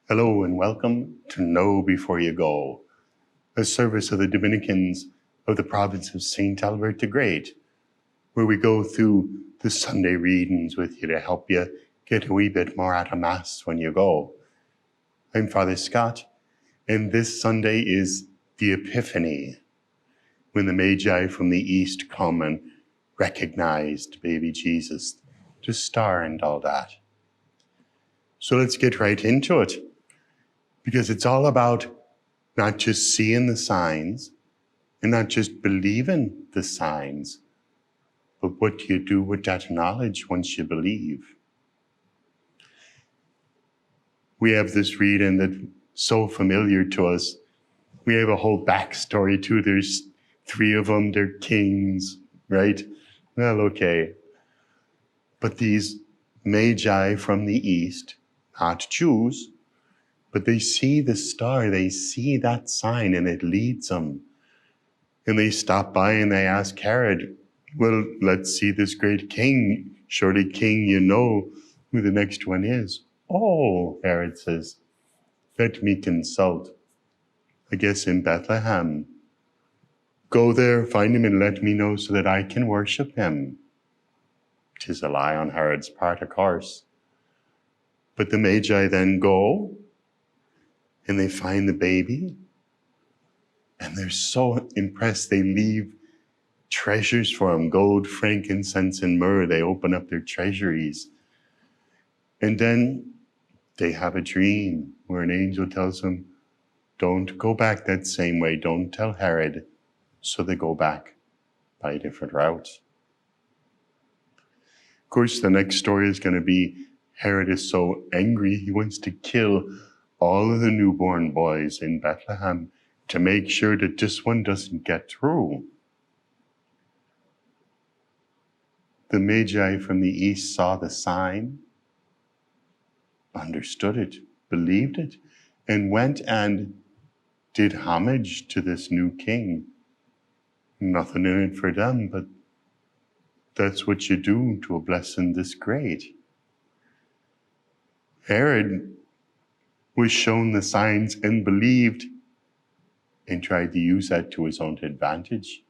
Hello and welcome to Know Before You Go, a service of the Dominicans of the province of St. Albert the Great, where we go through the Sunday readings with you to help you get a wee bit more out of Mass when you go. I'm Father Scott, and this Sunday is the Epiphany, when the Magi from the East come and recognized baby Jesus, the star and all that. So let's get right into it, because it's all about not just seeing the signs and not just believing the signs, but what do you do with that knowledge once you believe? We have this reading that's so familiar to us. We have a whole backstory too. There's three of them, they're kings, right? Well, okay. But these Magi from the East, not Jews, but they see the star, they see that sign, and it leads them. And they stop by and they ask Herod, well, let's see this great king. Surely, king, you know who the next one is. Oh, Herod says, let me consult. I guess in Bethlehem. Go there, find him, and let me know so that I can worship him. 'Tis a lie on Herod's part, of course. But the Magi then go, and they find the baby, and they're so impressed. They leave treasures for him, gold, frankincense, and myrrh. They open up their treasuries. And then they have a dream where an angel tells them, don't go back that same way. Don't tell Herod. So they go back by a different route. Of course, the next story is going to be Herod is so angry, he wants to kill all of the newborn boys in Bethlehem to make sure that this one doesn't get through. The Magi from the East saw the sign, understood it, believed it, and went and did homage to this new king. Nothing in it for them, but that's what you do to a blessing this great. Herod was shown the signs and believed and tried to use that to his own advantage,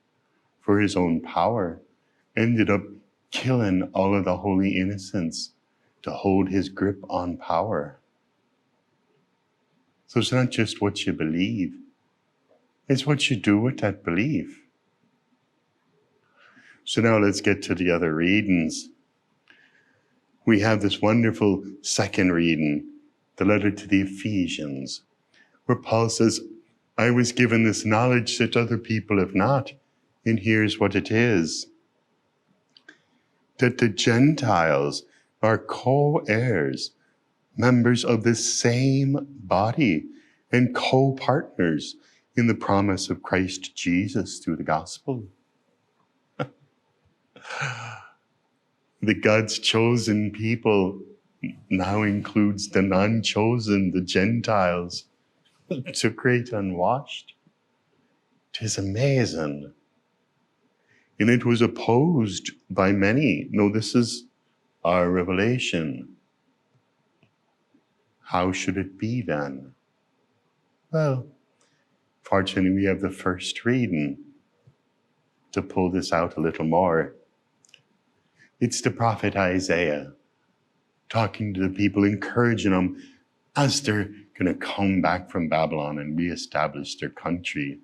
for his own power, ended up killing all of the holy innocents to hold his grip on power. So it's not just what you believe, it's what you do with that belief. So now let's get to the other readings. We have this wonderful second reading, the letter to the Ephesians, where Paul says, I was given this knowledge that other people have not, and here's what it is. That the Gentiles are co-heirs, members of the same body, and co-partners in the promise of Christ Jesus through the gospel. The God's chosen people now includes the non-chosen, the Gentiles. To great unwashed. 'Tis amazing. And it was opposed by many. No, this is our revelation. How should it be then? Well, fortunately, we have the first reading to pull this out a little more. It's the prophet Isaiah talking to the people, encouraging them as they're going to come back from Babylon and reestablish their country,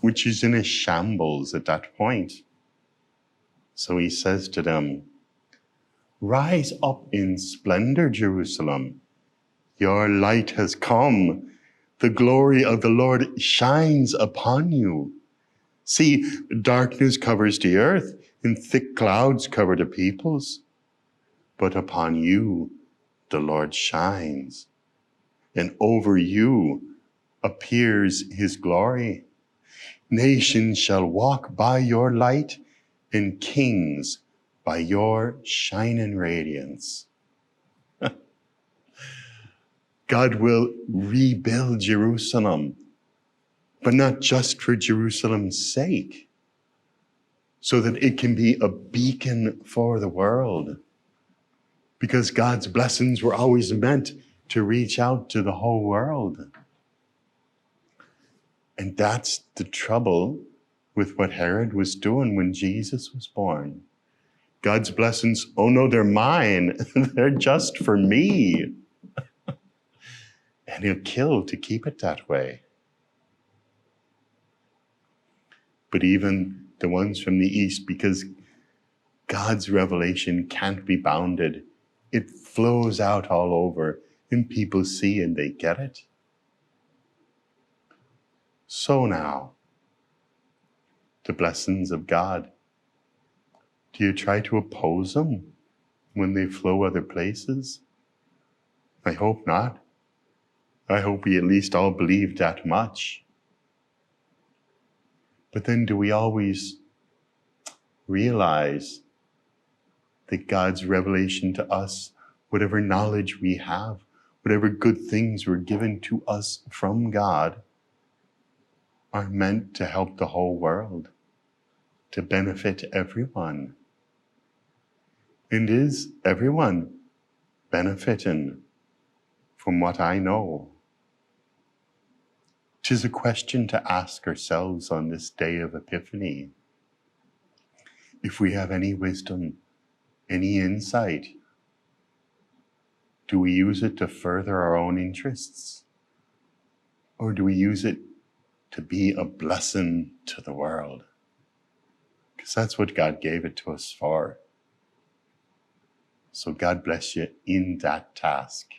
which is in a shambles at that point. So he says to them, rise up in splendor, Jerusalem. Your light has come. The glory of the Lord shines upon you. See, darkness covers the earth, and thick clouds cover the peoples. But upon you, the Lord shines, and over you appears his glory. Nations shall walk by your light, and kings by your shining radiance. God will rebuild Jerusalem, but not just for Jerusalem's sake, so that it can be a beacon for the world. Because God's blessings were always meant to reach out to the whole world. And that's the trouble with what Herod was doing when Jesus was born. God's blessings, oh no, they're mine. They're just for me. And he'll kill to keep it that way. But even the ones from the east, because God's revelation can't be bounded, it flows out all over, and people see and they get it. So now, the blessings of God, do you try to oppose them when they flow other places? I hope not. I hope we at least all believe that much. But then do we always realize that God's revelation to us, whatever knowledge we have, whatever good things were given to us from God, are meant to help the whole world, to benefit everyone? And is everyone benefiting from what I know? 'Tis a question to ask ourselves on this day of Epiphany. If we have any wisdom, any insight, do we use it to further our own interests? Or do we use it to be a blessing to the world? Because that's what God gave it to us for. So God bless you in that task.